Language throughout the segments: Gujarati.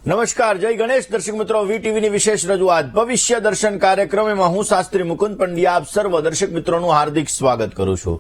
નમસ્કાર, જય ગણેશ. દર્શક મિત્રો, વીટીવીની વિશેષ રજૂઆત ભવિષ્ય દર્શન કાર્યક્રમમાં હું શાસ્ત્રી મુકુંદ પંડ્યા આપ સર્વ દર્શક મિત્રોનું હાર્દિક સ્વાગત કરું છું.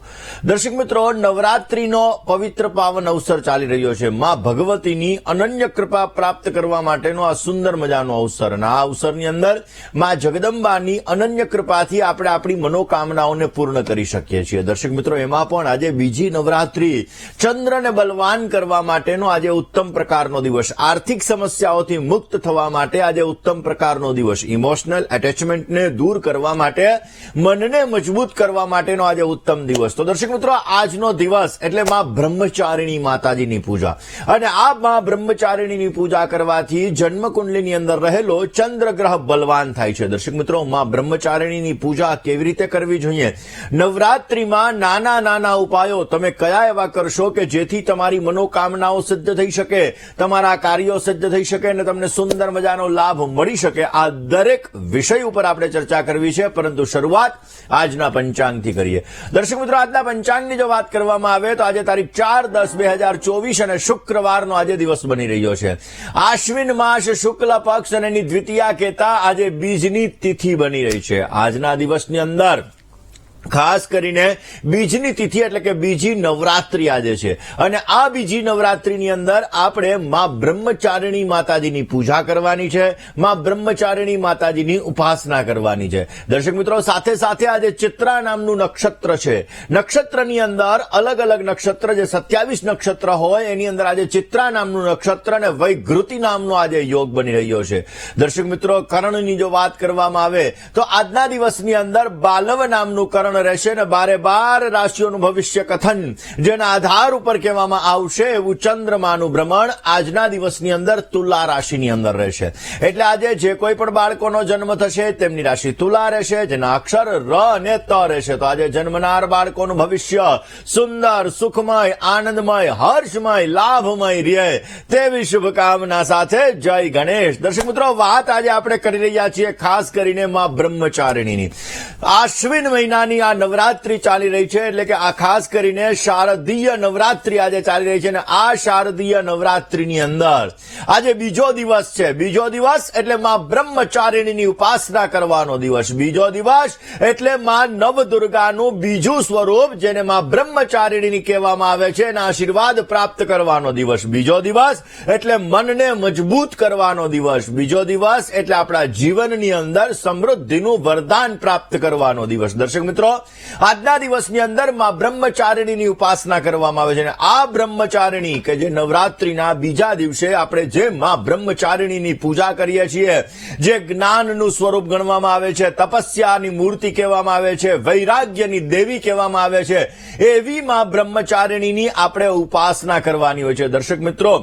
દર્શક મિત્રો, નવરાત્રીનો પવિત્ર પાવન અવસર ચાલી રહ્યો છે. માં ભગવતીની અનન્ય કૃપા પ્રાપ્ત કરવા માટેનો આ સુંદર મજાનો અવસર, અને આ અવસરની અંદર માં જગદંબાની અનન્ય કૃપાથી આપણે આપણી મનોકામનાઓને પૂર્ણ કરી શકીએ છીએ. દર્શક મિત્રો, એમાં પણ આજે બીજી નવરાત્રી, ચંદ્રને બલવાન કરવા માટેનો આજે ઉત્તમ પ્રકારનો દિવસ, આર્થિક સમસ્યા મુક્ત થવા માટે આજે ઉત્તમ પ્રકારનો દિવસ, ઇમોશનલ એટેચમેન્ટને દૂર કરવા માટે, મનને મજબૂત કરવા માટેનો આજે ઉત્તમ દિવસ. તો દર્શક મિત્રો, આજનો દિવસ એટલે માં બ્રહ્મચારિણી માતાજીની પૂજા, અને આ માં બ્રહ્મચારિણીની પૂજા કરવાથી જન્મકુંડલીની અંદર રહેલો ચંદ્રગ્રહ બલવાન થાય છે. દર્શક મિત્રો, માં બ્રહ્મચારિણીની પૂજા કેવી રીતે કરવી જોઈએ, નવરાત્રીમાં નાના નાના ઉપાયો તમે કયા એવા કરશો કે જેથી તમારી મનોકામનાઓ સિદ્ધ થઈ શકે, તમારા કાર્યો સિદ્ધ થઈ શકે અને તમને સુંદર મજાનો લાભ મળી શકે, આ દરેક વિષય ઉપર આપણે ચર્ચા કરવી છે. પરંતુ શરૂઆત આજના પંચાંગથી કરીએ. દર્શક મિત્રો, આજના પંચાંગની જો વાત કરવામાં આવે તો આજે તારીખ 4/10/2024 અને શુક્રવારનો આજે દિવસ બની રહ્યો છે. આશ્વિન માસ શુક્લ પક્ષ અને એની દ્વિતીયા કહેતા આજે બીજની તિથિ બની રહી છે. આજના દિવસની અંદર ખાસ કરીને બીજની તિથિ એટલે કે બીજી નવરાત્રી આજે છે, અને આ બીજી નવરાત્રીની અંદર આપણે માં બ્રહ્મચારિણી માતાજીની પૂજા કરવાની છે, માં બ્રહ્મચારિણી માતાજીની ઉપાસના કરવાની છે. દર્શક મિત્રો, સાથે સાથે આજે ચિત્રા નામનું નક્ષત્ર છે. નક્ષત્રની અંદર અલગ અલગ નક્ષત્ર, જે 27 નક્ષત્ર હોય એની અંદર આજે ચિત્રા નામનું નક્ષત્ર અને વૈઘૃતિ નામનો આજે યોગ બની રહ્યો છે. દર્શક મિત્રો, કરણની જો વાત કરવામાં આવે તો આજના દિવસની અંદર બાલવ નામનું કરણ રહેશે, ને 12 રાશિઓનું ભવિષ્ય કથન જેના આધાર ઉપર કહેવામાં આવશે એવું ચંદ્રમાનું ભ્રમણ આજના દિવસની અંદર તુલા રાશિની અંદર રહેશે. એટલે આજે જે કોઈ પણ બાળકોનો જન્મ થશે તેમની રાશિ તુલા રહેશે, જેના અક્ષર ર અને ત રહેશે. તો આજે જન્મનાર બાળકોનું ભવિષ્ય સુંદર, સુખમય, આનંદમય, હર્ષમય, લાભમય રહે તેવી શુભકામના સાથે જય ગણેશ. દર્શક મિત્રો, વાત આજે આપણે કરી રહ્યા છીએ ખાસ કરીને માં બ્રહ્મચારિણીની. આશ્વિન મહિનાની આ નવરાત્રી ચાલી રહી છે, એટલે કે આ ખાસ કરીને શારદીય નવરાત્રી આજે ચાલી રહી છે, અને આ શારદીય નવરાત્રીની અંદર આજે બીજો દિવસ છે. બીજો દિવસ એટલે માં બ્રહ્મચારિણીની ઉપાસના કરવાનો દિવસ. બીજો દિવસ એટલે માં નવદુર્ગાનું બીજું સ્વરૂપ, જેને માં બ્રહ્મચારિણીની કહેવામાં આવે છે, એના આશીર્વાદ પ્રાપ્ત કરવાનો દિવસ. બીજો દિવસ એટલે મનને મજબૂત કરવાનો દિવસ. બીજો દિવસ એટલે આપણા જીવનની અંદર સમૃદ્ધિનું વરદાન પ્રાપ્ત કરવાનો દિવસ. દર્શક મિત્રો, આજના દિવસની અંદર માં બ્રહ્મચારિણીની ઉપાસના કરવામાં આવે છે, અને આ બ્રહ્મચારિણી કે જે નવરાત્રીના બીજા દિવસે આપણે જે માં બ્રહ્મચારિણીની પૂજા કરીએ છીએ, જે જ્ઞાનનું સ્વરૂપ ગણવામાં આવે છે, તપસ્યાની મૂર્તિ કહેવામાં આવે છે, વૈરાગ્યની દેવી કહેવામાં આવે છે, એવી માં બ્રહ્મચારિણીની આપણે ઉપાસના કરવાની હોય છે. દર્શક મિત્રો,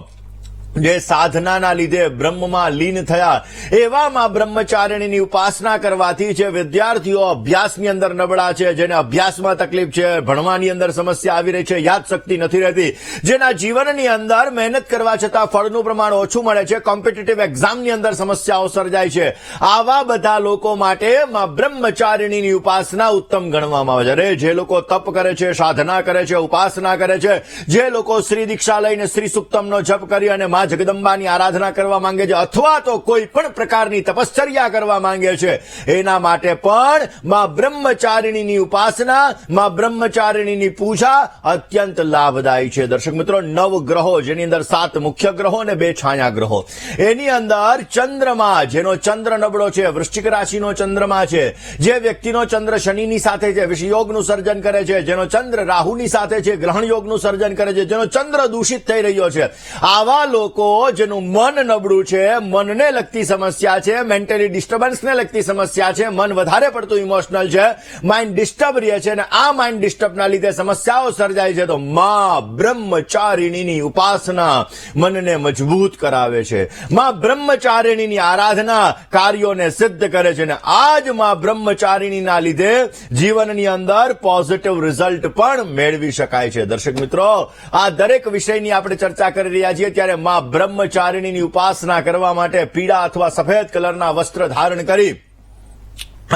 જે સાધનાના લીધે બ્રહ્મમાં લીન થયા એવામાં બ્રહ્મચારિણીની ઉપાસના કરવાથી જે વિદ્યાર્થીઓ અભ્યાસની અંદર નબળા છે, જેને અભ્યાસમાં તકલીફ છે, ભણવાની અંદર સમસ્યા આવી રહી છે, યાદશક્તિ નથી રહેતી, જેના જીવનની અંદર મહેનત કરવા છતાં ફળનું પ્રમાણ ઓછું મળે છે, કોમ્પિટિટિવ એક્ઝામની અંદર સમસ્યાઓ સર્જાય છે, આવા બધા લોકો માટે માં બ્રહ્મચારિણીની ઉપાસના ઉત્તમ ગણવામાં આવે છે. અરે, જે લોકો તપ કરે છે, સાધના કરે છે, ઉપાસના કરે છે, જે લોકો શ્રી દીક્ષા લઈને શ્રી સુક્તમનો જપ કરી અને જગદંબાની આરાધના કરવા માંગે છે, અથવા તો કોઈ પણ પ્રકારની તપશ્ચર્યા કરવા માંગે છે, એના માટે પણ માં બ્રહ્મચારિણીની ઉપાસના, માં બ્રહ્મચારિણીની પૂજા અત્યંત લાભદાયી છે. દર્શક મિત્રો, 9 ગ્રહો, જેની અંદર 7 મુખ્ય ગ્રહો અને 2 છાયા ગ્રહો, એની અંદર ચંદ્રમા, જેનો ચંદ્ર નબળો છે, વૃશ્ચિક રાશિનો ચંદ્રમા છે, જે વ્યક્તિનો ચંદ્ર શનિની સાથે છે, વિષયોગનું સર્જન કરે છે, જેનો ચંદ્ર રાહુની સાથે છે, ગ્રહણ યોગનું સર્જન કરે છે, જેનો ચંદ્ર દૂષિત થઈ રહ્યો છે, આવા લોકો જેનું મન નબળું છે, મનને લગતી સમસ્યા છે, મેન્ટલી ડિસ્ટર્બન્સને લગતી સમસ્યા છે, મન વધારે પડતું ઇમોશનલ છે, માઇન્ડ ડિસ્ટર્બ રહે છે, અને આ માઇન્ડ ડિસ્ટર્બના લીધે સમસ્યાઓ સર્જાય છે, તો માં બ્રહ્મચારિણીની ઉપાસના મનને મજબૂત કરાવે છે. માં બ્રહ્મચારિણીની આરાધના કાર્યોને સિદ્ધ કરે છે, અને આજ માં બ્રહ્મચારિણીના લીધે જીવનની અંદર પોઝિટિવ રિઝલ્ટ પણ મેળવી શકાય છે. દર્શક મિત્રો, આ દરેક વિષયની આપણે ચર્ચા કરી રહ્યા છીએ, ત્યારે માં બ્રહ્મચારિણીની ઉપાસના કરવા માટે પીળા અથવા સફેદ કલરના વસ્ત્ર ધારણ કરી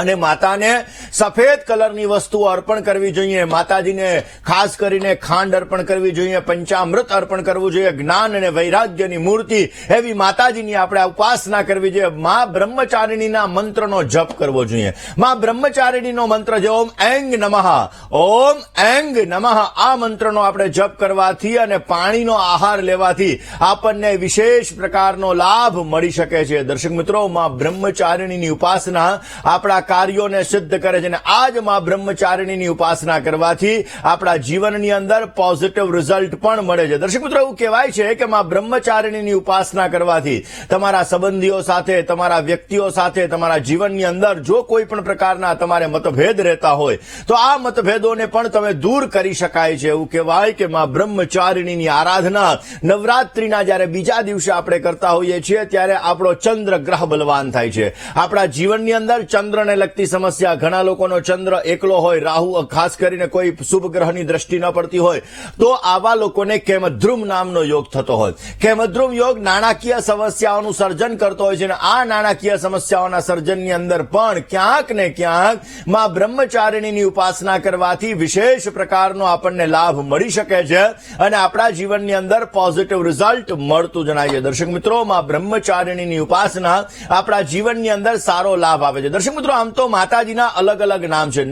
અને માતાને સફેદ કલરની વસ્તુઓ અર્પણ કરવી જોઈએ. માતાજીને ખાસ કરીને ખાંડ અર્પણ કરવી જોઈએ, પંચામૃત અર્પણ કરવું જોઈએ, જ્ઞાન અને વૈરાગ્યની મૂર્તિ એવી માતાજીની આપણે ઉપાસના કરવી જોઈએ. મા બ્રહ્મચારિણીના મંત્રનો જપ કરવો જોઈએ. મા બ્રહ્મચારિણીનો મંત્ર છે ઓમ એંગ નમઃ, ઓમ એંગ નમઃ. આ મંત્રનો આપણે જપ કરવાથી અને પાણીનો આહાર લેવાથી આપણને વિશેષ પ્રકારનો લાભ મળી શકે છે. દર્શક મિત્રો, મા બ્રહ્મચારિણીની ઉપાસના આપણા કાર્યોને સિદ્ધ કરે છે અને આજ માં બ્રહ્મચારિણીની ઉપાસના કરવાથી આપણા જીવનની અંદર પોઝિટિવ રિઝલ્ટ પણ મળે છે. દર્શક મિત્રો, એવું કહેવાય છે કે માં બ્રહ્મચારિણીની ઉપાસના કરવાથી તમારા સંબંધીઓ સાથે, તમારા વ્યક્તિઓ સાથે, તમારા જીવનની અંદર જો કોઈ પણ પ્રકારના તમારે મતભેદ રહેતા હોય તો આ મતભેદોને પણ તમે દૂર કરી શકાય છે. એવું કહેવાય કે માં બ્રહ્મચારિણીની આરાધના નવરાત્રીના જ્યારે બીજા દિવસે આપણે કરતા હોઈએ છીએ ત્યારે આપણો ચંદ્ર ગ્રહ બલવાન થાય છે. આપણા જીવનની અંદર ચંદ્રને લગતી સમસ્યા, ઘણા લોકોનો ચંદ્ર એકલો હોય, રાહુ ખાસ કરીને કોઈ શુભ ગ્રહની દ્રષ્ટિ ન પડતી હોય તો આવા લોકોને કેમદ્રુમ નામનો યોગ થતો હોય. કેમદ્રુમ યોગ નાણાકીય સમસ્યાઓનું સર્જન કરતો હોય છે અને આ નાણાકીય સમસ્યાઓના સર્જનની અંદર પણ ક્યાંક ને ક્યાંક માં બ્રહ્મચારિણીની ઉપાસના કરવાથી વિશેષ પ્રકારનો આપણને લાભ મળી શકે છે અને આપણા જીવનની અંદર પોઝિટિવ રિઝલ્ટ મળતું જણાય છે. દર્શક મિત્રો, માં બ્રહ્મચારિણીની ઉપાસના આપણા જીવનની અંદર સારો લાભ આવે છે. દર્શક મિત્રો, આમ તો માતાજીના અલગ અલગ નામ છે.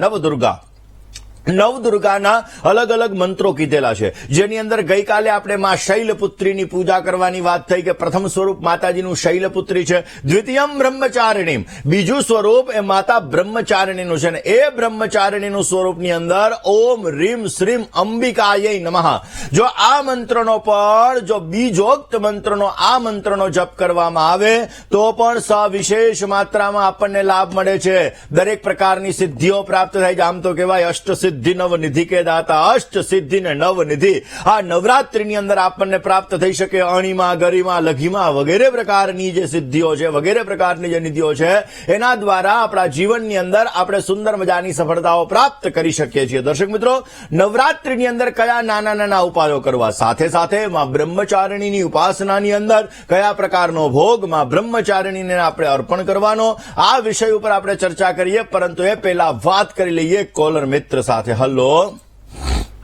નવદુર્ગાના અલગ અલગ મંત્રો કીધેલા છે, જેની અંદર ગઈકાલે આપણે માં શૈલપુત્રીની પૂજા કરવાની વાત થઈ કે પ્રથમ સ્વરૂપ માતાજીનું શૈલપુત્રી છે, દ્વિતીયમ બ્રહ્મચારિણી, બીજું સ્વરૂપ એ માતા બ્રહ્મચારિણીનું છે. અને એ બ્રહ્મચારિણીનું સ્વરૂપની અંદર ઓમ રીમ શ્રીમ અંબિકાય નમઃ. જો આ મંત્રનો પણ, જો બીજોક્ત મંત્રનો આ મંત્રનો જપ કરવામાં આવે તો પણ સવિશેષ માત્રામાં આપણને લાભ મળે છે. દરેક પ્રકારની સિદ્ધિઓ પ્રાપ્ત થાય છે. આમ તો કહેવાય અષ્ટ સિદ્ધિ નવનિધિ કે દાતા, અષ્ટ સિદ્ધિ ને નવનિધિ આ નવરાત્રીની અંદર આપણને પ્રાપ્ત થઈ શકે. અણીમાં, ગરિમા, લઘીમાં વગેરે પ્રકારની જે સિદ્ધિઓ છે, વગેરે પ્રકારની જે નિધિઓ છે, એના દ્વારા આપણા જીવનની અંદર આપણે સુંદર મજાની સફળતાઓ પ્રાપ્ત કરી શકીએ છીએ. દર્શક મિત્રો, નવરાત્રીની અંદર કયા નાના નાના ઉપાયો કરવા, સાથે સાથે માં બ્રહ્મચારિણીની ઉપાસનાની અંદર કયા પ્રકારનો ભોગ માં બ્રહ્મચારિણીને આપણે અર્પણ કરવાનો, આ વિષય ઉપર આપણે ચર્ચા કરીએ. પરંતુ એ પહેલા વાત કરી લઈએ કોલર મિત્ર સાથે. હલો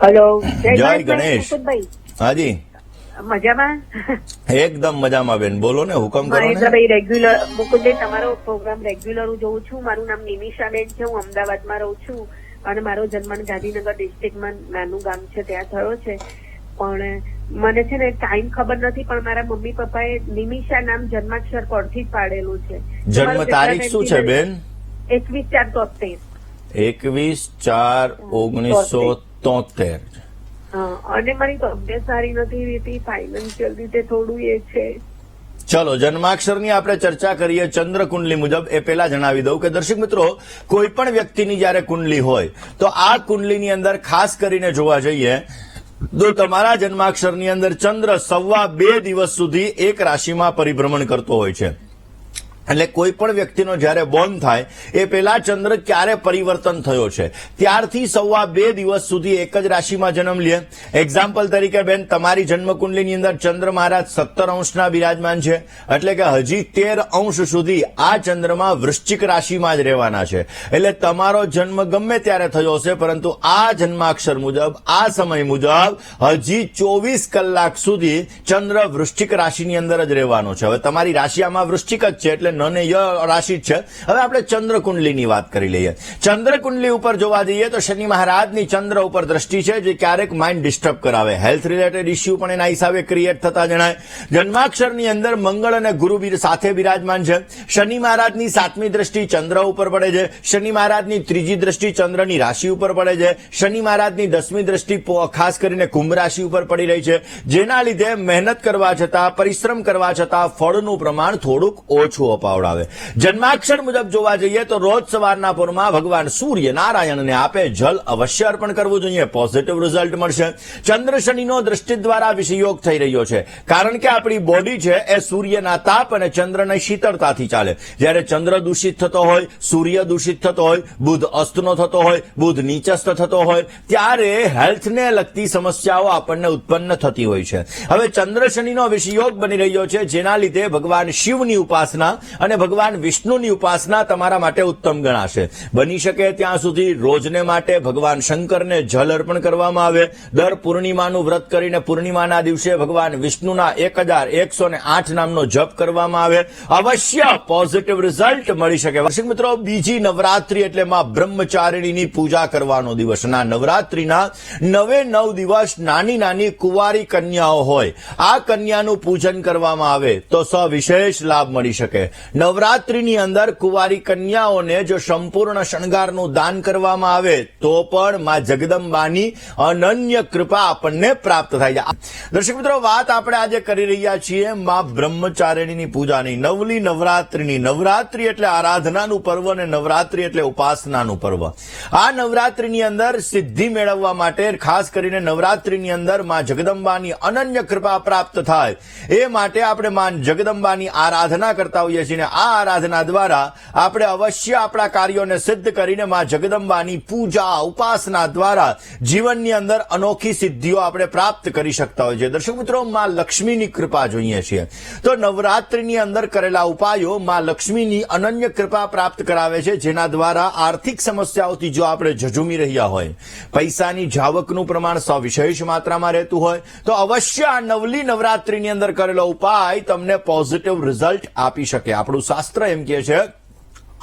હેલો, જય ગણેશ. હાજી, મજામાં? એકદમ મજામાં બેન, બોલો ને, હુકમ કરો ને. મહેન્દ્રભાઈ, રેગ્યુલર મુકુંદભાઈ, તમારો પ્રોગ્રામ રેગ્યુલર હું જોઉં છું. મારું નામ નિમિષાબેન છે, હું અમદાવાદમાં રહું છું અને મારો જન્મ ગાંધીનગર ડિસ્ટ્રિક્ટમાં નાનું ગામ છે ત્યાં થયો છે. પણ મને છે ને ટાઈમ ખબર નથી, પણ મારા મમ્મી પપ્પાએ નિમિષા નામ જન્માક્ષર પરથી જ પાડેલું છે. જન્મ તારીખ શું છે બેન? 21/4/73. 21/4/1973. અને મારી તબિયત સારી નથી રહેતી, ફાઇનાન્શિયલ રીતે થોડું એ છે. ચલો, જન્માક્ષરની આપણે ચર્ચા કરીએ. ચંદ્ર કુંડલી મુજબ એ પહેલા જણાવી દઉં કે દર્શક મિત્રો, કોઈ પણ વ્યક્તિની જયારે કુંડલી હોય તો આ કુંડલીની અંદર ખાસ કરીને જોવા જઈએ તો તમારા જન્માક્ષરની અંદર ચંદ્ર 2.25 દિવસ સુધી એક રાશિમાં પરિભ્રમણ કરતો હોય છે. એટલે કોઈ પણ વ્યક્તિનો જયારે બોર્ન થાય એ પહેલા ચંદ્ર ક્યારે પરિવર્તન થયો છે ત્યારથી 2.25 દિવસ સુધી એક જ રાશિમાં જન્મ લે. એક્ઝામ્પલ તરીકે બેન, તમારી જન્મકુંડલીની અંદર ચંદ્ર મહારાજ 17 અંશના બિરાજમાન છે, એટલે કે હજી 13 અંશ સુધી આ ચંદ્રમાં વૃશ્ચિક રાશિમાં જ રહેવાના છે. એટલે તમારો જન્મ ગમે ત્યારે થયો હશે, પરંતુ આ જન્માક્ષર મુજબ, આ સમય મુજબ હજી 24 કલાક સુધી ચંદ્ર વૃશ્ચિક રાશિની અંદર જ રહેવાનો છે. હવે તમારી રાશિ આમાં વૃશ્ચિક જ છે, એટલે નને રાશિ છે. હવે આપણે ચંદ્ર કુંડલીની વાત કરી લઈએ. ચંદ્ર કુંડલી ઉપર જોવા જઈએ તો શનિ મહારાજની ચંદ્ર ઉપર દ્રષ્ટિ છે, જે ક્યારેક માઇન્ડ ડિસ્ટર્બ કરાવે, હેલ્થ રિલેટેડ ઇસ્યુ પણ એના હિસાબે ક્રિએટ થતા જણાય. જન્માક્ષરની અંદર મંગળ અને ગુરુ સાથે બિરાજમાન છે. શનિ મહારાજની 7મી દ્રષ્ટિ ચંદ્ર ઉપર પડે છે. શનિ મહારાજની 3જી દ્રષ્ટિ ચંદ્રની રાશિ ઉપર પડે છે. શનિ મહારાજની 10મી દ્રષ્ટિ ખાસ કરીને કુંભ રાશિ ઉપર પડી રહી છે, જેના લીધે મહેનત કરવા છતાં, પરિશ્રમ કરવા છતાં ફળનું પ્રમાણ થોડુંક ઓછું અપાવડાવે. જન્માક્ષર મુજબ જોવા જઈએ તો રોજ સવારના પોરમાં ભગવાન સૂર્ય નારાયણને આપે જલ અવશ્ય અર્પણ કરવું જોઈએ, પોઝિટિવ રિઝલ્ટ મળશે. ચંદ્ર શનિનો દ્રષ્ટિ દ્વારા વિષયોગ થઈ રહ્યો છે, કારણ કે આપણી બોડી છે એ સૂર્યના તાપ અને ચંદ્રના શીતળતાથી ચાલે. જ્યારે ચંદ્ર દૂષિત થતો હોય, સૂર્ય દૂષિત થતો હોય, બુધ અસ્તનો થતો હોય, બુધ નીચસ્થ થતો હોય, ત્યારે હેલ્થને લગતી સમસ્યાઓ આપણને ઉત્પન્ન થતી હોય છે. હવે ચંદ્ર શનિનો વિષયોગ બની રહ્યો છે, જેના લીધે ભગવાન શિવની ઉપાસના અને ભગવાન વિષ્ણુની ઉપાસના તમારા માટે ઉત્તમ ગણાશે. બની શકે ત્યાં સુધી રોજને માટે ભગવાન શંકરને જલ અર્પણ કરવામાં આવે. દર પૂર્ણિમાનું વ્રત કરીને પૂર્ણિમાના દિવસે ભગવાન વિષ્ણુના 1108 નામનો જપ કરવામાં આવે. અવશ્ય પોઝિટિવ રિઝલ્ટ મળી શકે. દર્શક મિત્રો, બીજી નવરાત્રી એટલે માં બ્રહ્મચારિણીની પૂજા કરવાનો દિવસ. ના નવરાત્રીના 9 દિવસ નાની નાની કુંવારી કન્યાઓ હોય, આ કન્યાનું પૂજન કરવામાં આવે તો સવિશેષ લાભ મળી શકે. નવરાત્રીની અંદર કુંવારી કન્યાઓને જો સંપૂર્ણ શણગારનું દાન કરવામાં આવે તો પણ માં જગદંબાની અનન્ય કૃપા આપણને પ્રાપ્ત થાય છે. દર્શક મિત્રો, વાત આપણે આજે કરી રહ્યા છીએ માં બ્રહ્મચારિણીની પૂજાની, નવલી નવરાત્રીની. નવરાત્રી એટલે આરાધનાનું પર્વ અને નવરાત્રી એટલે ઉપાસનાનું પર્વ. આ નવરાત્રીની અંદર સિદ્ધિ મેળવવા માટે, ખાસ કરીને નવરાત્રીની અંદર માં જગદંબાની અનન્ય કૃપા પ્રાપ્ત થાય એ માટે આપણે માં જગદંબાની આરાધના કરતા હોઈએ છીએ. આ આરાધના દ્વારા આપણે અવશ્ય આપણા કાર્યોને સિદ્ધ કરીને માં જગદંબાની પૂજા ઉપાસના દ્વારા જીવનની અંદર અનોખી સિદ્ધિઓ આપણે પ્રાપ્ત કરી શકતા હોઈએ છીએ. દર્શક મિત્રો, માં લક્ષ્મીની કૃપા જોઈએ છીએ તો નવરાત્રીની અંદર કરેલા ઉપાયો માં લક્ષ્મીની અનન્ય કૃપા પ્રાપ્ત કરાવે છે, જેના દ્વારા આર્થિક સમસ્યાઓથી જો આપણે ઝઝૂમી રહ્યા હોય, પૈસાની જાવકનું પ્રમાણ સવિશેષ માત્રામાં રહેતું હોય તો અવશ્ય આ નવલી નવરાત્રીની અંદર કરેલો ઉપાય તમને પોઝિટિવ રિઝલ્ટ આપી શકે. આપણું શાસ્ત્ર એમ કહે છે,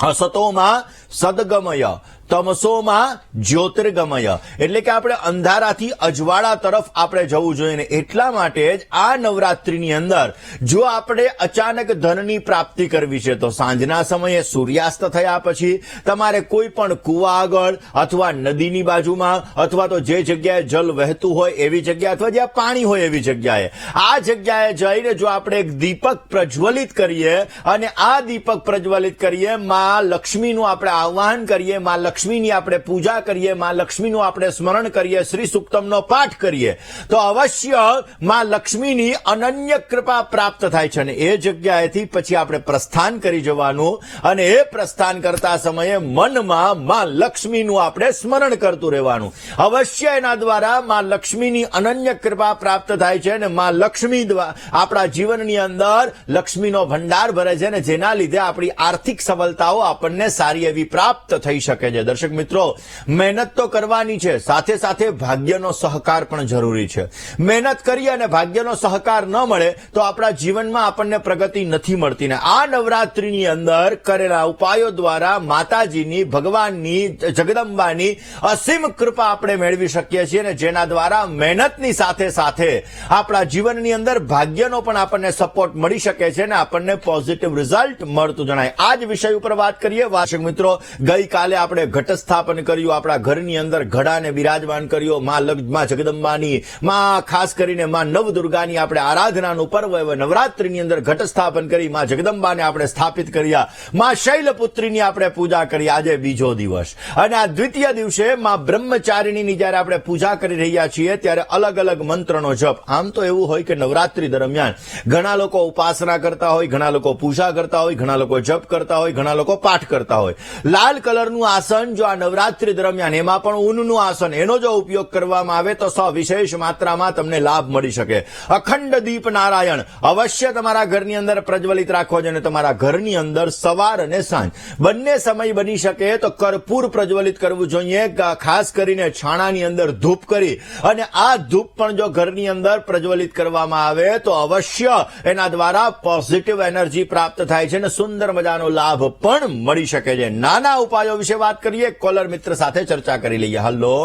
હસતોમાં સદગમય તમસોમાં જ્યોતિર્ગમય, એટલે કે આપણે અંધારાથી અજવાળા તરફ આપણે જવું જોઈએ. એટલા માટે જ આ નવરાત્રીની અંદર જો આપણે અચાનક ધનની પ્રાપ્તિ કરવી છે તો સાંજના સમયે સૂર્યાસ્ત થયા પછી તમારે કોઈ પણ કુવા આગળ અથવા નદીની બાજુમાં અથવા તો જે જગ્યાએ જલ વહેતું હોય એવી જગ્યા અથવા જ્યાં પાણી હોય એવી જગ્યાએ આ જગ્યાએ જઈને જો આપણે એક દીપક પ્રજ્વલિત કરીએ અને આ દીપક પ્રજ્વલિત કરીએ, માં લક્ષ્મીનું આપણે આહ્વાન કરીએ, માં લક્ષ્મીની આપણે પૂજા કરીએ, માં લક્ષ્મીનું આપણે સ્મરણ કરીએ, શ્રી સૂક્તમનો પાઠ કરીએ તો અવશ્ય માં લક્ષ્મીની અનન્ય કૃપા પ્રાપ્ત થાય છે. અને એ જગ્યાએથી પછી આપણે પ્રસ્થાન કરી જવાનું અને એ પ્રસ્થાન કરતા સમયે મનમાં માં લક્ષ્મીનું આપણે સ્મરણ કરતું રહેવાનું. અવશ્ય એના દ્વારા માં લક્ષ્મીની અનન્ય કૃપા પ્રાપ્ત થાય છે અને માં લક્ષ્મી આપણા જીવનની અંદર લક્ષ્મીનો ભંડાર ભરે છે અને જેના લીધે આપણી આર્થિક સફળતાઓ આપણને સારી એવી પ્રાપ્ત થઈ શકે છે. દર્શક મિત્રો, મહેનત તો કરવાની છે, સાથે સાથે ભાગ્યનો સહકાર પણ જરૂરી છે. મહેનત કરીએ અને ભાગ્યનો સહકાર ન મળે તો આપણા જીવનમાં આપણને પ્રગતિ નથી મળતી. ને આ નવરાત્રીની અંદર કરેલા ઉપાયો દ્વારા માતાજીની, ભગવાનની, જગદંબાની અસીમ કૃપા આપણે મેળવી શકીએ છીએ અને જેના દ્વારા મહેનતની સાથે સાથે આપણા જીવનની અંદર ભાગ્યનો પણ આપણને સપોર્ટ મળી શકે છે અને આપણને પોઝિટિવ રિઝલ્ટ મળતું જણાય. આ જ વિષય ઉપર વાત કરીએ. દર્શક મિત્રો, ગઈકાલે આપણે ઘટ સ્થાપન કર્યું, આપણા ઘરની અંદર ઘડાને બિરાજમાન કર્યો. માં જગદંબાની, માં ખાસ કરીને માં નવદુર્ગાની આપણે આરાધનાનું પર્વ એવા નવરાત્રીની અંદર ઘટ સ્થાપન કરી, માં જગદંબાને આપણે સ્થાપિત કર્યા, માં શૈલપુત્રીની આપણે પૂજા કરી. આજે બીજો દિવસ અને આ દ્વિતીય દિવસે માં બ્રહ્મચારિણીની જયારે આપણે પૂજા કરી રહ્યા છીએ ત્યારે અલગ અલગ મંત્રનો જપ. આમ તો એવું હોય કે નવરાત્રી દરમિયાન ઘણા લોકો ઉપાસના કરતા હોય, ઘણા લોકો પૂજા કરતા હોય, ઘણા લોકો જપ કરતા હોય, ઘણા લોકો પાઠ કરતા હોય. લાલ કલરનું આસન જો આ નવરાત્રી દરમિયાન, એમાં પણ ઊનનું આસન, એનો જો ઉપયોગ કરવામાં આવે તો સવિશેષ માત્રામાં તમને લાભ મળી શકે. અખંડ દીપ નારાયણ અવશ્ય તમારા ઘરની અંદર પ્રજ્વલિત રાખવો જોઈએ અને તમારા ઘરની અંદર સવાર અને સાંજ બંને સમય બની શકે તો કર્પૂર પ્રજ્વલિત કરવું જોઈએ. ખાસ કરીને છાણાની અંદર ધૂપ કરી અને આ ધૂપ પણ જો ઘરની અંદર પ્રજ્વલિત કરવામાં આવે તો અવશ્ય એના દ્વારા પોઝિટિવ એનર્જી પ્રાપ્ત થાય છે અને સુંદર મજાનો લાભ પણ મળી શકે છે. નાના ઉપાયો વિશે વાત કરીએ, કોલર મિત્ર સાથે ચર્ચા કરી લઈએ. હલો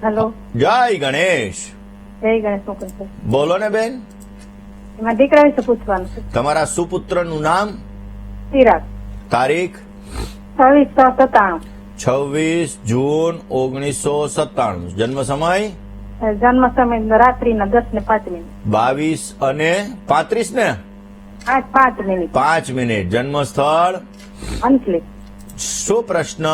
હેલો, જય ગણેશ. જય ગણેશ મુકુંદ. બોલો ને બેન, એમાં દીકરા વિશે પૂછવાનું છે. તમારા સુપુત્રનું નામ, ચિરાગ, તારીખ 26/97, 26 જૂન 1997, જન્મ સમય જન્મ સમય રાત્રિના 10:05, 22 અને 35 ને 5 મિનિટ, જન્મ સ્થળ અંકલી. શું પ્રશ્ન?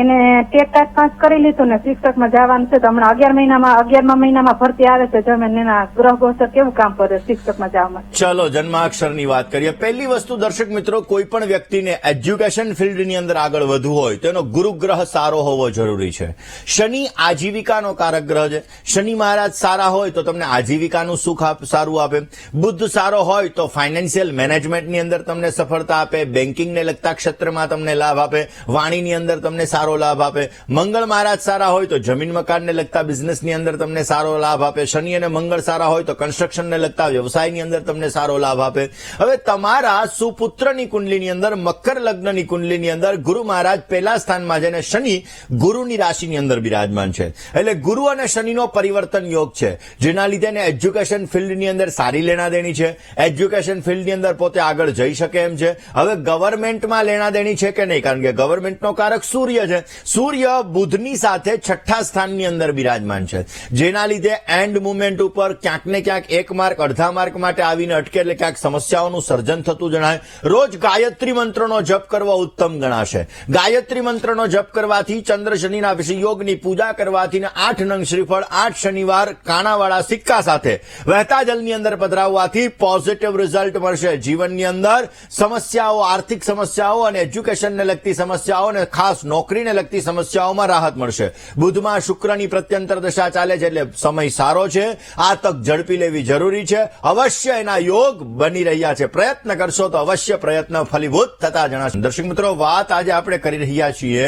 એને ટેટ પાસ કરી લીધું ને શિક્ષકમાં જવાનું છે તો હમણાં 11મા મહિનામાં ભરતી આવે છે. જમીન એના ગ્રહ ગોચર કેવું કામ કરે શિક્ષકમાં જવામાં? ચલો જન્માક્ષરની વાત કરીએ. પહેલી વસ્તુ દર્શક મિત્રો, કોઈ પણ વ્યક્તિને એજ્યુકેશન ફિલ્ડની અંદર આગળ વધવું હોય તો એનો ગુરુગ્રહ સારો હોવો જરૂરી છે. શનિ આજીવિકાનો કારક ગ્રહ છે. શનિ મહારાજ સારા હોય તો તમને આજીવિકાનું સુખ સારું આપે. બુદ્ધ સારો હોય તો ફાઇનાન્શિયલ મેનેજમેન્ટની અંદર તમને સફળતા આપે, બેન્કિંગને લગતા ક્ષેત્રમાં તમને લાભ આપે, વાણીની અંદર તમને સારો લાભ આપે. મંગળ મહારાજ સારા હોય તો જમીન મકાનને લગતા બિઝનેસની અંદર તમને સારો લાભ આપે. શનિ અને મંગળ સારા હોય તો કન્સ્ટ્રક્શનને લગતા વ્યવસાયની અંદર તમને સારો લાભ આપે. હવે તમારા સુપુત્રની કુંડલીની અંદર, મકર લગ્નની કુંડલીની અંદર ગુરુ મહારાજ પહેલા સ્થાનમાં છે અને શનિ ગુરુની રાશિની અંદર બિરાજમાન છે. એટલે ગુરુ અને શનિનો પરિવર્તન યોગ છે, જેના લીધે એને એજ્યુકેશન ફિલ્ડની અંદર સારી લેણાદેણી છે. એજ્યુકેશન ફિલ્ડની અંદર પોતે આગળ જઈ શકે એમ છે. હવે ગવર્મેન્ટમાં લેણાદેણી છે કે નહીં, કારણ કે ગવર્મેન્ટનો કારક સૂર્ય છે. સૂર્ય બુધની સાથે છઠ્ઠા સ્થાનની અંદર બિરાજમાન છે, જેના લીધે એન્ડ મુવમેન્ટ ઉપર ક્યાંક ને ક્યાંક 1 માર્ક અડધા માર્ક માટે આવીને અટકે, એટલે ક્યાંક સમસ્યાઓનું સર્જન થતું જણાય. રોજ ગાયત્રી મંત્રનો જપ કરવો ઉત્તમ ગણાશે. ગાયત્રી મંત્રનો જપ કરવાથી, ચંદ્ર શનિના યોગની પૂજા કરવાથી, 8 નંગ શ્રીફળ 8 શનિવાર કાણાવાળા સિક્કા સાથે વહેતા જલની અંદર પધરાવવાથી પોઝિટિવ રિઝલ્ટ મળશે. જીવનની અંદર સમસ્યાઓ, આર્થિક સમસ્યાઓ અને એજ્યુકેશનને લગતી સમસ્યાઓ અને ખાસ નોકરીને લગતી સમસ્યાઓમાં રાહત મળશે. બુધમાં શુક્રની પ્રત્યંતર દશા ચાલે છે, એટલે સમય સારો છે. આ તક ઝડપી લેવી જરૂરી છે. અવશ્ય એના યોગ બની રહ્યા છે. પ્રયત્ન કરશો તો અવશ્ય પ્રયત્ન ફલીભૂત થતા જણાશે. દર્શક મિત્રો, વાત આજે આપણે કરી રહ્યા છીએ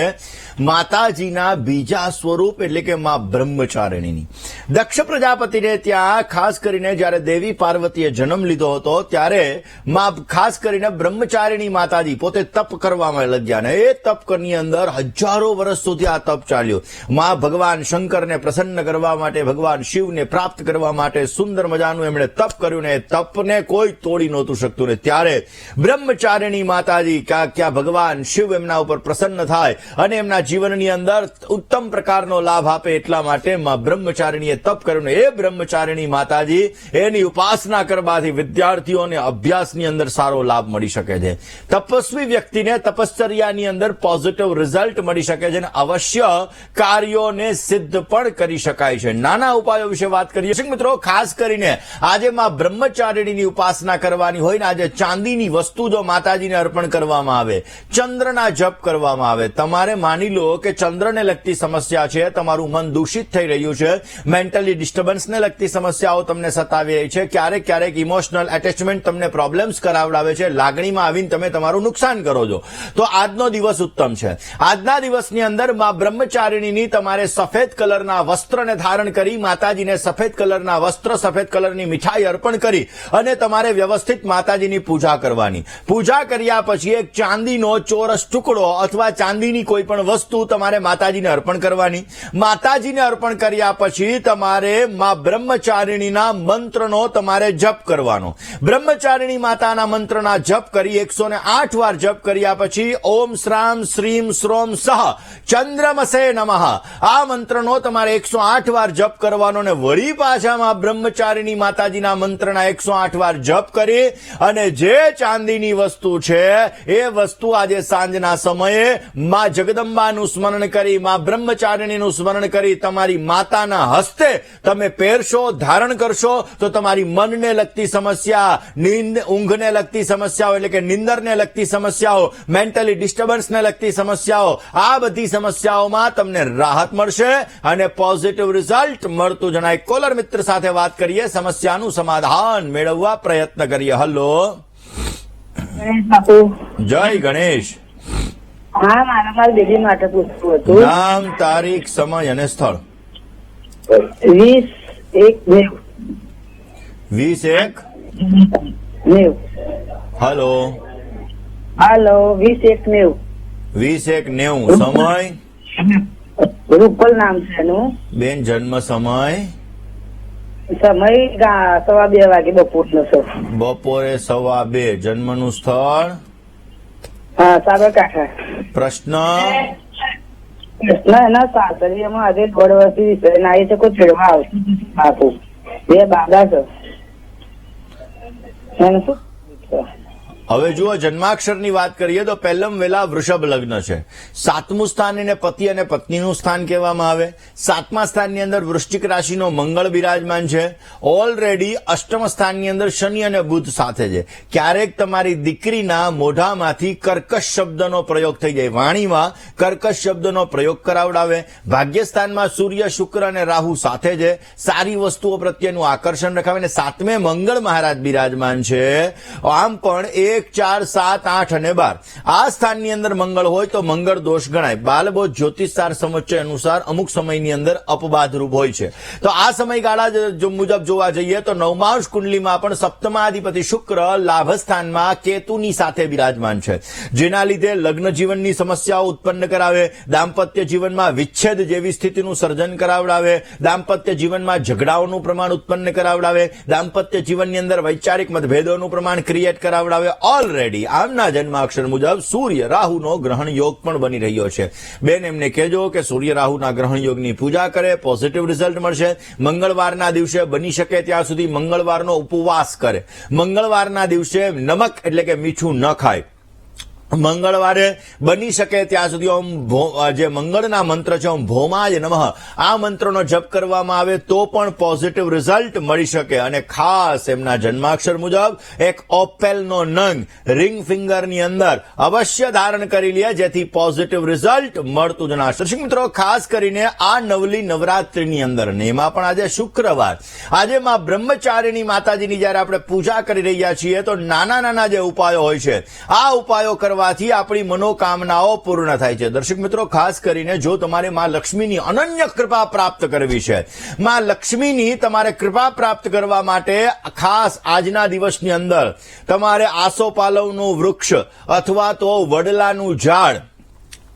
માતાજીના બીજા સ્વરૂપ એટલે કે માં બ્રહ્મચારિણીની. દક્ષ પ્રજાપતિને ત્યાં ખાસ કરીને જ્યારે દેવી પાર્વતીએ જન્મ લીધો હતો ત્યારે માં ખાસ કરીને બ્રહ્મચારિણી માતાજી પોતે તપ કરવામાં લગ્યા ને એ તપની અંદર હજારો વર્ષ સુધી આ તપ ચાલ્યું. માં ભગવાન શંકરને પ્રસન્ન કરવા માટે, ભગવાન શિવને પ્રાપ્ત કરવા માટે સુંદર મજાનું એમણે તપ કર્યું ને એ તપને કોઈ તોડી નહોતું શકતું ને ત્યારે બ્રહ્મચારિણી માતાજી ક્યાં ભગવાન શિવ એમના ઉપર પ્રસન્ન થાય અને એમના જીવનની અંદર ઉત્તમ પ્રકારનો લાભ આપે, એટલા માટે માં બ્રહ્મચારિણીએ તપ કર્યું ને એ બ્રહ્મચારિણી માતાજી એની ઉપાસના કરવાથી વિદ્યાર્થીઓને અભ્યાસની અંદર સારો લાભ મળી શકે છે. તપસ્વી વ્યક્તિને તપશ્ચર્યાની અંદર પોઝિટિવ રિઝલ્ટ મળી શકે છે અને અવશ્ય કાર્યોને સિદ્ધ પણ કરી શકાય છે. નાના ઉપાયો વિશે વાત કરીએ છીએ મિત્રો. ખાસ કરીને આજે માં બ્રહ્મચારિણીની ઉપાસના કરવાની હોય ને આજે ચાંદીની વસ્તુ જો માતાજીને અર્પણ કરવામાં આવે, ચંદ્રના જપ કરવામાં આવે. તમારે માની લો કે ચંદ્રને લગતી સમસ્યા છે, તમારું મન દૂષિત થઈ રહ્યું છે, મેન્ટલી ડિસ્ટર્બન્સને લગતી સમસ્યાઓ તમને સતાવી રહી છે, ક્યારેક ઇમોશનલ એટેચમેન્ટ તમને પ્રોબ્લેમ્સ કરાવડાવે છે, લાગણીમાં આવીને તમે તમારું નુકસાન કરો છો, તો આજનો દિવસ ઉત્તમ છે. આજના દિવસની અંદર માં બ્રહ્મચારિણીની તમારે સફેદ કલરના વસ્ત્રને ધારણ કરી માતાજીને સફેદ કલરના વસ્ત્ર, સફેદ કલરની મીઠાઈ અર્પણ કરી અને તમારે વ્યવસ્થિત માતાજીની પૂજા કરવાની. પૂજા કર્યા પછી એક ચાંદીનો ચોરસ ટુકડો અથવા ચાંદીની કોઈ પણ વસ્તુ તમારે માતાજીને અર્પણ કરવાની. માતાજીને અર્પણ કર્યા પછી તમારે માં બ્રહ્મચારિણીના મંત્રનો તમારે જપ કરવાનો. બ્રહ્મચારિણી માતાના મંત્રના જપ કરી 108 વાર જપ કર્યા પછી ઓમ શ્રામ શ્રીમ શ્રોમ સહ ચંદ્રમસે નમઃ આ મંત્રનો તમારે 108 વાર જપ કરવાનો ને વળી પાછામાં બ્રહ્મચારિણી માતાજીના મંત્રના 108 વાર જપ કરી અને જે ચાંદીની વસ્તુ છે એ વસ્તુ આજે સાંજના સમયે માં જગદંબાનું સ્મરણ કરી, માં બ્રહ્મચારિણીનું સ્મરણ કરી તમારી માતાના હસ્તે તમે પહેરશો, ધારણ કરશો તો તમારી મનને લગતી સમસ્યા, ઊંઘને લગતી સમસ્યાઓ એટલે કે નિંદરને લગતી સમસ્યાઓ, મેન્ટલી ડિસ્ટર્બન્સને લગતી સમસ્યાઓ, આ બધી સમસ્યાઓમાં તમને રાહત મળશે અને પોઝિટિવ રિઝલ્ટ મળતું જણાય. કોલર મિત્ર સાથે વાત કરીએ, સમસ્યાનું સમાધાન મેળવવા પ્રયત્ન કરીએ. હલો, જય ગણેશ. હા, મારા બેબી માટે પૂછવું હતું. નામ, તારીખ, સમય અને સ્થળ. 20/1/90. હલો, 20/1/90. 20/1/90. સમય? રૂપલ નામ છે એનું. બેન, જન્મ સમય? સમય 2:15 વાગે બપોરનો છે. બપોરે 2:15. જન્મનું સ્થળ? હા, સાબરકાંઠા. પ્રશ્ન? એના સાસરીમાં આજે 1.5 વર્ષથી નાઈ છે, કોઈ છેડવા આવતું બાપુ 2 બાબા છે. એને શું હવે જુઓ, જન્માક્ષરની વાત કરીએ તો પહેલમ વેલા વૃષભ લગ્ન છે. 7મું સ્થાન એને પતિ અને પત્નીનું સ્થાન કહેવામાં આવે. 7મા સ્થાનની અંદર વૃશ્ચિક રાશિનો મંગળ બિરાજમાન છે. ઓલરેડી 8મ સ્થાનની અંદર શનિ અને બુધ સાથે છે. ક્યારેક તમારી દીકરીના મોઢામાંથી કર્કશ શબ્દનો પ્રયોગ થઈ જાય, વાણીમાં કર્કશ શબ્દનો પ્રયોગ કરાવડાવે. ભાગ્યસ્થાનમાં સૂર્ય, શુક્ર અને રાહુ સાથે છે. સારી વસ્તુઓ પ્રત્યેનું આકર્ષણ રખાવે. અને 7મે મંગળ મહારાજ બિરાજમાન છે. આમ પણ 1, 4, 7, 8 અને 12 આ સ્થાનની અંદર મંગળ હોય તો મંગળ દોષ ગણાય. બાલબોધ જ્યોતિષશાસ્ત્ર સમુચ્ચય અનુસાર અમુક સમયની અંદર અપબાધરૂપ હોય છે. તો આ સમયગાળા મુજબ જોવા જઈએ તો નવમાંશ કુંડલીમાં પણ સપ્તમાધિપતિ શુક્ર લાભસ્થાનમાં કેતુની સાથે બિરાજમાન છે, જેના લીધે લગ્ન જીવનની સમસ્યાઓ ઉત્પન્ન કરાવે, દાંપત્ય જીવનમાં વિચ્છેદ જેવી સ્થિતિનું સર્જન કરાવડાવે, દાંપત્ય જીવનમાં ઝઘડાઓનું પ્રમાણ ઉત્પન્ન કરાવડાવે, દાંપત્ય જીવનની અંદર વૈચારિક મતભેદોનું પ્રમાણ ક્રિએટ કરાવડાવે. ઓલરેડી આમના જન્માક્ષર મુજબ સૂર્ય રાહુનો ગ્રહણ યોગ પણ બની રહ્યો છે. બેન, એમને કહેજો કે સૂર્ય રાહુના ગ્રહણ યોગની પૂજા કરે, પોઝિટિવ રિઝલ્ટ મળશે. મંગળવારના દિવસે બની શકે ત્યાં સુધી મંગળવારનો ઉપવાસ કરે. મંગળવારના દિવસે નમક એટલે કે મીઠું ન ખાય. મંગળવારે બની શકે ત્યાં સુધી ઓમ જે મંગળના મંત્ર છે ઓમ ભૌમાય નમઃ આ મંત્રનો જપ કરવામાં આવે તો પણ પોઝિટિવ રિઝલ્ટ મળી શકે. અને ખાસ એમના જન્માક્ષર મુજબ એક ઓપેલનો નંગ રિંગ ફિંગરની અંદર અવશ્ય ધારણ કરી લે, જેથી પોઝિટિવ રિઝલ્ટ મળતું જણાશે. દર્શક મિત્રો, ખાસ કરીને આ નવલી નવરાત્રીની અંદર ને એમાં પણ આજે શુક્રવાર, આજે માં બ્રહ્મચારિણી માતાજીની જયારે આપણે પૂજા કરી રહ્યા છીએ તો નાના નાના જે ઉપાયો હોય છે આ ઉપાયો કરવાથી આપણી મનોકામનાઓ પૂર્ણ થાય છે. દર્શક મિત્રો, ખાસ કરીને જો તમારે માં લક્ષ્મીની અનન્ય કૃપા પ્રાપ્ત કરવી છે, માં લક્ષ્મીની તમારે કૃપા પ્રાપ્ત કરવા માટે ખાસ આજના દિવસની અંદર તમારે આસોપાલવનું વૃક્ષ અથવા તો વડલાનું ઝાડ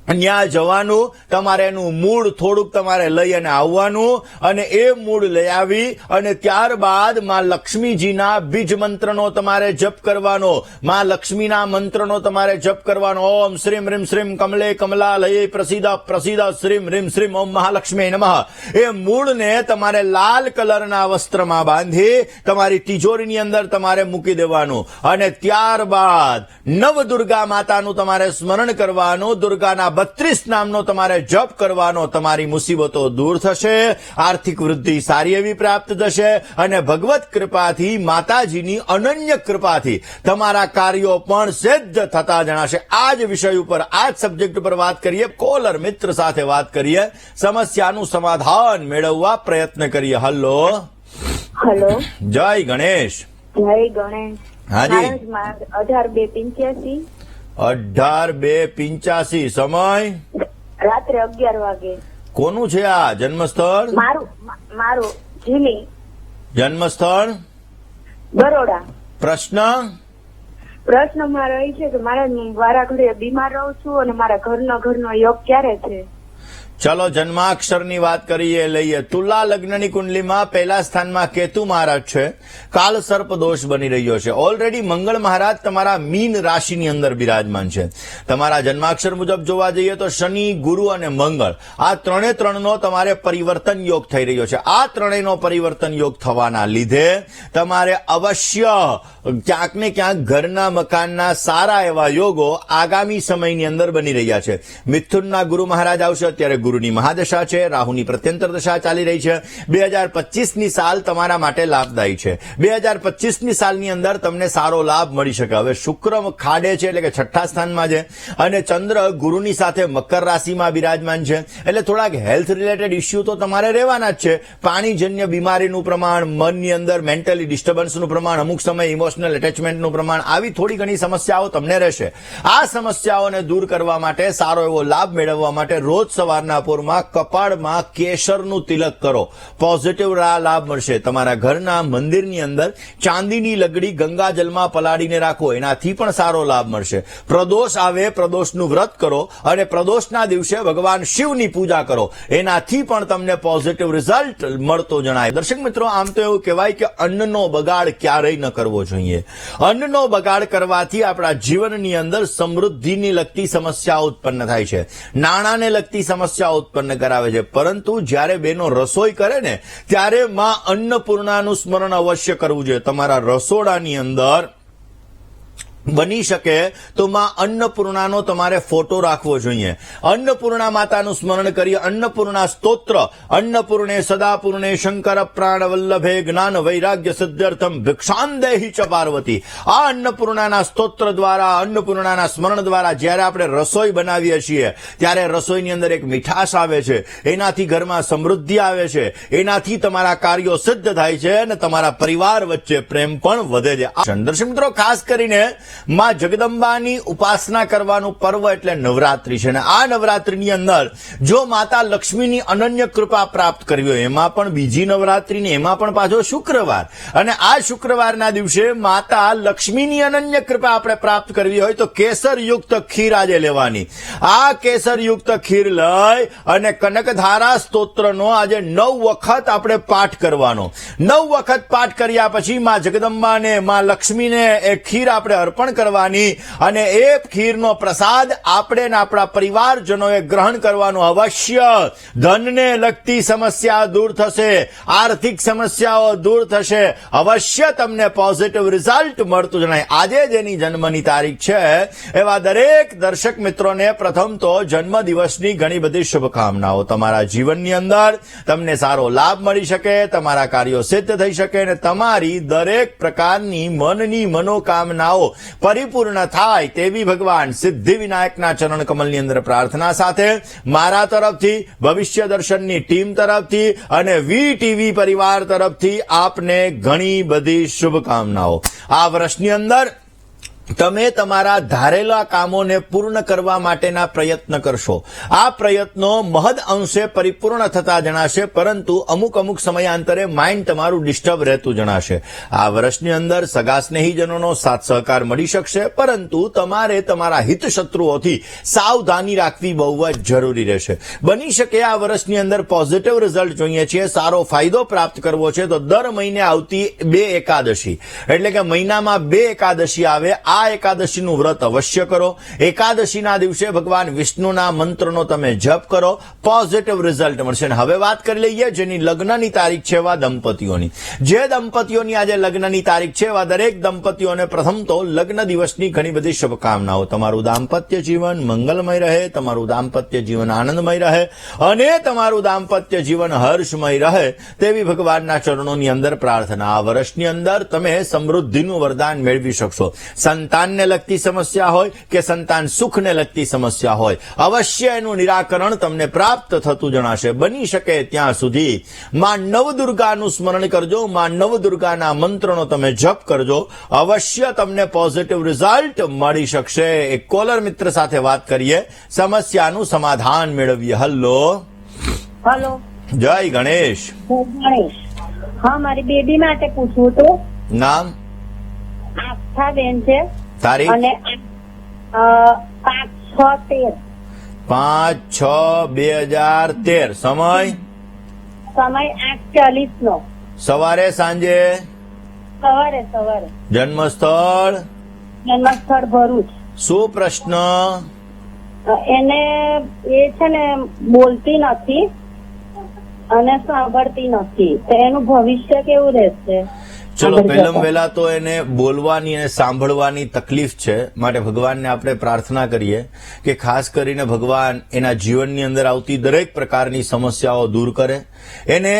ત્યાં જવાનું, તમારે એનું મૂળ થોડુંક તમારે લઈ અને આવવાનું અને એ મૂળ લઈ આવી અને ત્યારબાદ માં લક્ષ્મીજીના બીજ મંત્રનો તમારે જપ કરવાનો. માં લક્ષ્મીના મંત્રનો તમારે જપ કરવાનો. ઓમ શ્રીમ રીમ શ્રીમ કમલે કમલાલયે પ્રસિદ્ધ પ્રસિદ્ધ શ્રીમ રીમ શ્રીમ ઓમ મહાલક્ષ્મી નમઃ. એ મૂળને તમારે લાલ કલરના વસ્ત્રમાં બાંધી તમારી તિજોરીની અંદર તમારે મૂકી દેવાનું અને ત્યારબાદ નવદુર્ગા માતાનું તમારે સ્મરણ કરવાનું. દુર્ગાના 32 નામનો તમારે જપ કરવાનો. તમારી મુસીબતો દૂર થશે, આર્થિક વૃદ્ધિ સારી એવી પ્રાપ્ત થશે અને ભગવત કૃપાથી, માતાજીની અનન્ય કૃપાથી તમારા કાર્યો પણ સિદ્ધ થતા જણાશે. આ જ વિષય ઉપર, આ જ સબ્જેક્ટ ઉપર વાત કરીએ. કોલર મિત્ર સાથે વાત કરીએ, સમસ્યાનું સમાધાન મેળવવા પ્રયત્ન કરીએ. હલો હેલો, જય ગણેશ. જય ગણેશ. હાજી. 18/2/85 18/2/85 સમય રાત્રે 11 વાગે. કોનું છે આ જન્મસ્થળ? મારું જીની. જન્મસ્થળ બરોડા. પ્રશ્ન મારો એ છે કે મારે વારા ઘડીએ બીમાર રહું છું અને મારા ઘરનો યોગ ક્યારે છે? ચલો જન્માક્ષરની વાત કરીએ, લઈએ. તુલા લગ્નની કુંડલીમાં પહેલા સ્થાનમાં કેતુ મહારાજ છે. કાલ સર્પ દોષ બની રહ્યો છે. ઓલરેડી મંગળ મહારાજ તમારા મીન રાશિની અંદર બિરાજમાન છે. તમારા જન્માક્ષર મુજબ જોવા જઈએ તો શનિ, ગુરુ અને મંગળ આ ત્રણનો તમારે પરિવર્તન યોગ થઈ રહ્યો છે. આ ત્રણેયનો પરિવર્તન યોગ થવાના લીધે તમારે અવશ્ય ક્યાંક ને ક્યાંક ઘરના મકાનના સારા એવા યોગો આગામી સમયની અંદર બની રહ્યા છે. મિથુનના ગુરુ મહારાજ આવશે. અત્યારે ગુરુની મહાદશા છે, રાહુની પ્રત્યંતર દશા ચાલી રહી છે. 2025ની સાલ તમારા માટે લાભદાયી છે. 2025ની સાલની અંદર તમને સારો લાભ મળી શકે. હવે શુક્ર ખાડે છે એટલે કે 6ઠ્ઠા સ્થાનમાં છે અને ચંદ્ર ગુરુની સાથે મકર રાશિમાં બિરાજમાન છે. એટલે થોડાક હેલ્થ રિલેટેડ ઇસ્યુ તો તમારે રહેવાના જ છે. પાણીજન્ય બીમારીનું પ્રમાણ, મનની અંદર મેન્ટલી ડિસ્ટર્બન્સનું પ્રમાણ, અમુક સમય ઇમોશનલ એટેચમેન્ટનું પ્રમાણ, આવી થોડી ઘણી સમસ્યાઓ તમને રહેશે. આ સમસ્યાઓને દૂર કરવા માટે, સારો એવો લાભ મેળવવા માટે રોજ સવારના પોરમાં કપાળમાં કેસરનું તિલક કરો. પોઝિટિવ લાભ મળશે. તમારા ઘરના મંદિરની અંદર ચાંદીની લગડી ગંગાજલમાં પલાળીને રાખો, એનાથી પણ સારો લાભ મળશે. પ્રદોષ આવે, પ્રદોષનું વ્રત કરો અને પ્રદોષના દિવસે ભગવાન શિવની પૂજા કરો, એનાથી પણ તમને પોઝિટિવ રિઝલ્ટ મળતો જણાય. દર્શક મિત્રો, આમ તો એવું કહેવાય કે અન્નનો બગાડ ક્યારેય ન કરવો જોઈએ. અન્નનો બગાડ કરવાથી આપણા જીવનની અંદર સમૃદ્ધિની લગતી સમસ્યા ઉત્પન્ન થાય છે, નાણાંને લગતી સમસ્યા ઉત્પન્ન કરાવે છે. પરંતુ જ્યારે બેનો રસોઈ કરે ને ત્યારે માં અન્નપૂર્ણાનું સ્મરણ અવશ્ય કરવું જોઈએ. તમારા રસોડાની અંદર બની શકે તો માં અન્નપૂર્ણાનો તમારે ફોટો રાખવો જોઈએ. અન્નપૂર્ણા માતાનું સ્મરણ કરી અન્નપૂર્ણા સ્તોત્ર અન્નપૂર્ણે સદાપૂર્ણે શંકર પ્રાણ વલ્લભે જ્ઞાન વૈરાગ્ય સિદ્ધ્યર્થમ ભિક્ષાંદેહી ચ પાર્વતી. આ અન્નપૂર્ણાના સ્તોત્ર દ્વારા અન્નપૂર્ણાના સ્મરણ દ્વારા જ્યારે આપણે રસોઈ બનાવીએ છીએ ત્યારે રસોઈની અંદર એક મીઠાશ આવે છે, એનાથી ઘરમાં સમૃદ્ધિ આવે છે, એનાથી તમારા કાર્યો સિદ્ધ થાય છે અને તમારા પરિવાર વચ્ચે પ્રેમ પણ વધે છે. દર્શક મિત્રો, ખાસ કરીને માં જગદંબાની ઉપાસના કરવાનું પર્વ એટલે નવરાત્રી છે અને આ નવરાત્રીની અંદર જો માતા લક્ષ્મીની અનન્ય કૃપા પ્રાપ્ત કરવી હોય, એમાં પણ બીજી નવરાત્રી ને એમાં પણ પાછો શુક્રવાર, અને આ શુક્રવારના દિવસે માતા લક્ષ્મીની અનન્ય કૃપા આપણે પ્રાપ્ત કરવી હોય તો કેસરયુક્ત ખીર આજે લેવાની. આ કેસરયુક્ત ખીર લઈ અને કનકધારા સ્તોત્રનો આજે 9 વખત આપણે પાઠ કરવાનો. 9 વખત પાઠ કર્યા પછી માં જગદંબાને માં લક્ષ્મીને એ ખીર આપણે અર્પણ કરવાની અને એ ખીરનો પ્રસાદ આપણે ને આપણા પરિવારજનોએ ગ્રહણ કરવાનો. અવશ્ય ધનને લગતી સમસ્યા દૂર થશે, આર્થિક સમસ્યાઓ દૂર થશે, અવશ્ય તમને પોઝિટિવ રિઝલ્ટ મળતું જણાય. આજે જેની જન્મની તારીખ છે એવા દરેક દર્શક મિત્રોને પ્રથમ તો જન્મદિવસની ઘણી બધી શુભકામનાઓ. તમારા જીવનની અંદર તમને સારો લાભ મળી શકે, તમારા કાર્યો સિદ્ધ થઈ શકે અને તમારી દરેક પ્રકારની મનની મનોકામનાઓ પરિપૂર્ણ થાય તેવી ભગવાન સિદ્ધિ વિનાયકના ચરણ કમલની અંદર પ્રાર્થના સાથે મારા તરફથી, ભવિષ્ય દર્શનની ટીમ તરફથી અને વીટીવી પરિવાર તરફથી આપને ઘણી બધી શુભકામનાઓ. આ વર્ષની અંદર તમે તમારા ધારેલા કામોને પૂર્ણ કરવા માટેના પ્રયત્ન કરશો. આ પ્રયત્નો મહદ અંશે પરિપૂર્ણ થતા જણાશે, પરંતુ અમુક સમયાંતરે માઇન્ડ તમારું ડિસ્ટર્બ રહેતું જણાશે. આ વર્ષની અંદર સગા સ્નેહીજનોનો સાથ સહકાર મળી શકશે, પરંતુ તમારે તમારા હિત શત્રુઓથી સાવધાની રાખવી બહુ જ જરૂરી રહેશે. બની શકે આ વર્ષની અંદર પોઝિટિવ રિઝલ્ટ જોઈએ છીએ, સારો ફાયદો પ્રાપ્ત કરવો છે તો દર મહિને આવતી 2 એકાદશી એટલે કે મહિનામાં 2 એકાદશી આવે, આ એકાદશીનું વ્રત અવશ્ય કરો. એકાદશીના દિવસે ભગવાન વિષ્ણુના મંત્રનો તમે જપ કરો, પોઝિટિવ રિઝલ્ટ મળશે. હવે વાત કરી લઈએ જેની લગ્નની તારીખ છે એવા દંપતીઓની. જે દંપતીઓની આજે લગ્નની તારીખ છે એવા દરેક દંપતીઓને પ્રથમ તો લગ્ન દિવસની ઘણી બધી શુભકામનાઓ. તમારું દાંપત્ય જીવન મંગલમય રહે, તમારું દાંપત્ય જીવન આનંદમય રહે અને તમારું દાંપત્ય જીવન હર્ષમય રહે તેવી ભગવાનના ચરણોની અંદર પ્રાર્થના. આ વર્ષની અંદર તમે સમૃદ્ધિનું વરદાન મેળવી શકશો. સંતાનને લગતી સમસ્યા હોય કે સંતાન સુખને લગતી સમસ્યા હોય, અવશ્ય એનું નિરાકરણ તમને પ્રાપ્ત થતું જણાશે. બની શકે ત્યાં સુધી માં નવદુર્ગાનું સ્મરણ કરજો, માં નવદુર્ગાના મંત્રનો તમે જપ કરજો, અવશ્ય તમને પોઝિટિવ રિઝલ્ટ મળી શકશે. એક કોલર મિત્ર સાથે વાત કરીએ, સમસ્યાનું સમાધાન મેળવીએ. હલો હેલો, જય ગણેશ. ગણેશ. હા, મારી બેબી માટે પૂછવું હતું. નામ? આસ્થા બેન છે. તારીખ? અને 5/6/13. 5/6/2013. સમય? સમય 8:40 નો. સવારે સાંજે? સવારે. જન્મસ્થળ? જન્મસ્થળ ભરૂચ. શું પ્રશ્ન? એને એ છે ને બોલતી નથી અને સાંભળતી નથી, તો એનું ભવિષ્ય કેવું રહેશે? ચલો, પહેલા વહેલા તો એને બોલવાની અને સાંભળવાની તકલીફ છે, માટે ભગવાનને આપણે પ્રાર્થના કરીએ કે ખાસ કરીને ભગવાન એના જીવનની અંદર આવતી દરેક પ્રકારની સમસ્યાઓ દૂર કરે. એને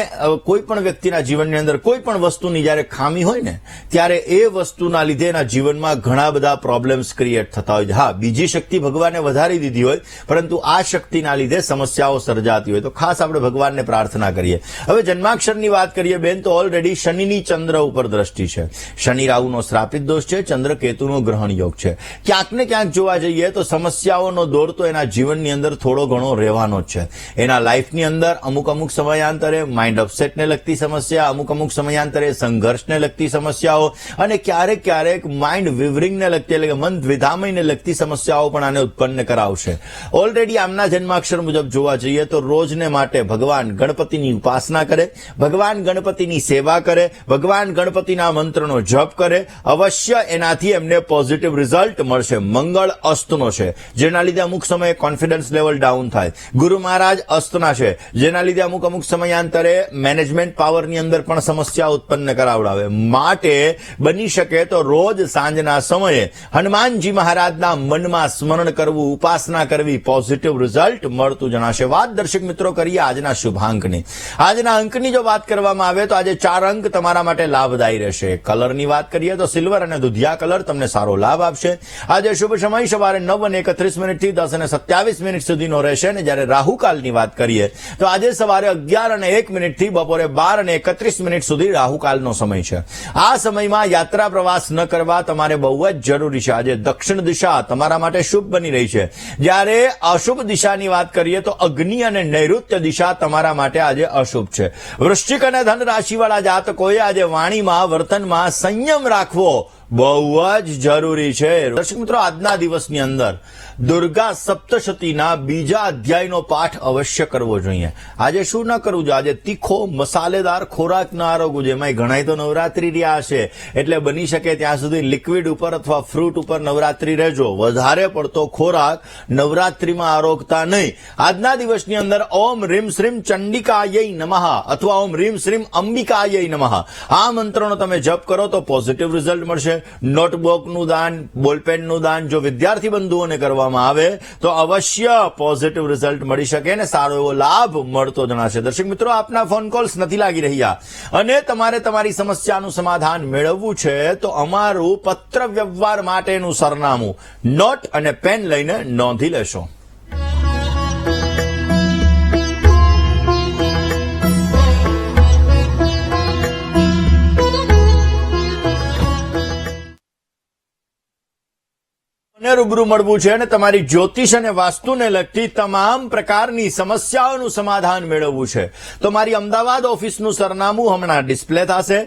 કોઈ પણ વ્યક્તિના જીવનની અંદર કોઈ પણ વસ્તુની જ્યારે ખામી હોય ને ત્યારે એ વસ્તુના લીધે એના જીવનમાં ઘણા બધા પ્રોબ્લેમ્સ ક્રિએટ થતા હોય છે. હા, બીજી શક્તિ ભગવાને વધારી દીધી હોય, પરંતુ આ શક્તિના લીધે સમસ્યાઓ સર્જાતી હોય, તો ખાસ આપણે ભગવાનને પ્રાર્થના કરીએ. હવે જન્માક્ષરની વાત કરીએ બેન, તો ઓલરેડી શનિની ચંદ્ર ઉપર દ્રષ્ટિ છે. શનિ રાહુનો શ્રાપિત દોષ છે, ચંદ્ર કેતુનો ગ્રહણ યોગ છે. ક્યાંક ને ક્યાંક જોવા જઈએ તો સમસ્યાઓનો દોર તો એના જીવનની અંદર થોડો ઘણો રહેવાનો જ છે. એના લાઈફની અંદર અમુક સમયાંતરે માઇન્ડ અપસેટને લગતી સમસ્યા, અમુક સમયાંતરે સંઘર્ષને લગતી સમસ્યાઓ અને ક્યારેક માઇન્ડ વિવરિંગને લગતી એટલે કે મન દ્વિધામયને લગતી સમસ્યાઓ પણ આને ઉત્પન્ન કરાવશે. ઓલરેડી આમના જન્માક્ષર મુજબ જોવા જઈએ તો રોજને માટે ભગવાન ગણપતિની ઉપાસના કરે, ભગવાન ગણપતિની સેવા કરે, ભગવાન ગણપતિના મંત્રનો જપ કરે, અવશ્ય એનાથી એમને પોઝિટિવ રિઝલ્ટ મળશે. મંગળ અસ્તનો છે, જેના લીધે અમુક સમયે કોન્ફિડન્સ લેવલ ડાઉન થાય. ગુરુ મહારાજ અસ્તના છે, જેના લીધે અમુક સમય સમયાંતરે મેનેજમેન્ટ પાવરની અંદર પણ સમસ્યા ઉત્પન્ન કરાવડાવે. માટે બની શકે તો રોજ સાંજના સમયે હનુમાનજી મહારાજના મનમાં સ્મરણ કરવું, ઉપાસના કરવી, પોઝિટિવ રિઝલ્ટ મળતું જણાશે. વાત દર્શક મિત્રો કરીએ આજના શુભાંકની. આજના અંકની જો વાત કરવામાં આવે તો આજે 4 અંક તમારા માટે લાભદાયી રહેશે. કલરની વાત કરીએ તો સિલ્વર અને દુધિયા કલર તમને સારો લાભ આપશે. આજે શુભ સમય સવારે 9:31 થી 10:27 સુધીનો રહેશે. અને જ્યારે રાહુકાલની વાત કરીએ તો આજે સવારે 11:01 થી બપોરે 12:31 સુધી રાહુકાલનો સમય છે. આ સમયમાં યાત્રા પ્રવાસ ન કરવા તમારે બહુ જ જરૂરી છે. આજે દક્ષિણ દિશા તમારા માટે શુભ બની રહી છે. જ્યારે અશુભ દિશાની વાત કરીએ તો અગ્નિ અને નૈઋત્ય દિશા તમારા માટે આજે અશુભ છે. વૃશ્ચિક અને ધન રાશિવાળા જાતકોએ આજે વાણીમાં, વર્તનમાં સંયમ રાખવો બહુ જ જરૂરી છે. દર્શક મિત્રો, આજના દિવસની અંદર દુર્ગા સપ્તશતીના બીજા અધ્યાયનો પાઠ અવશ્ય કરવો જોઈએ. આજે શું ન કરવું જોઈએ? આજે તીખો મસાલેદાર ખોરાક ન આરોગવું જોઈએ. એમાં ઘણા તો નવરાત્રી રહ્યા હશે એટલે બની શકે ત્યાં સુધી લિક્વિડ ઉપર અથવા ફ્રૂટ ઉપર નવરાત્રી રહેજો. વધારે પડતો ખોરાક નવરાત્રીમાં આરોગતા નહીં. આજના દિવસની અંદર ઓમ રીમ શ્રીમ ચંડિકાય નમઃ અથવા ઓમ રીમ શ્રીમ અંબિકાય નમઃ આ મંત્રનો તમે જપ કરો તો પોઝિટિવ રિઝલ્ટ મળશે. નોટબુકનું દાન, બોલપેનનું દાન જો વિદ્યાર્થી બંધુઓને કરવામાં આવે તો અવશ્ય પોઝિટિવ રિઝલ્ટ મળી શકે અને સારો એવો લાભ મળતો જણાશે. દર્શક મિત્રો, આપના ફોન કોલ્સ નથી લાગી રહ્યા અને તમારે તમારી સમસ્યાનું સમાધાન મેળવવું છે તો અમારું પત્ર વ્યવહાર માટેનું સરનામું નોટ અને પેન લઈને નોંધી લેશો. રૂબરૂ મળવું છે અને તમારી જ્યોતિષ અને વાસ્તુને લગતી તમામ પ્રકારની સમસ્યાઓનું સમાધાન મેળવવું છે તો મારી અમદાવાદ ઓફિસનું સરનામું હમણાં ડિસ્પ્લે થશે.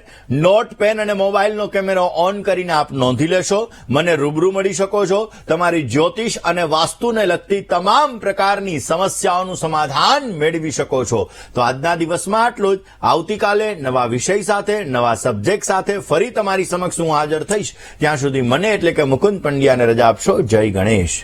નોટ, પેન અને મોબાઈલનો કેમેરો ઓન કરીને આપ નોંધી લેશો. મને રૂબરૂ મળી શકો છો. તમારી જ્યોતિષ અને વાસ્તુને લગતી તમામ પ્રકારની સમસ્યાઓનું સમાધાન મેળવી શકો છો. તો આજના દિવસમાં આટલું જ. આવતીકાલે નવા વિષય સાથે, નવા સબ્જેક્ટ સાથે ફરી તમારી સમક્ષ હું હાજર થઈશ. ત્યાં સુધી મને એટલે કે મુકુંદ પંડ્યાને રજા આપશો. જય ગણેશ.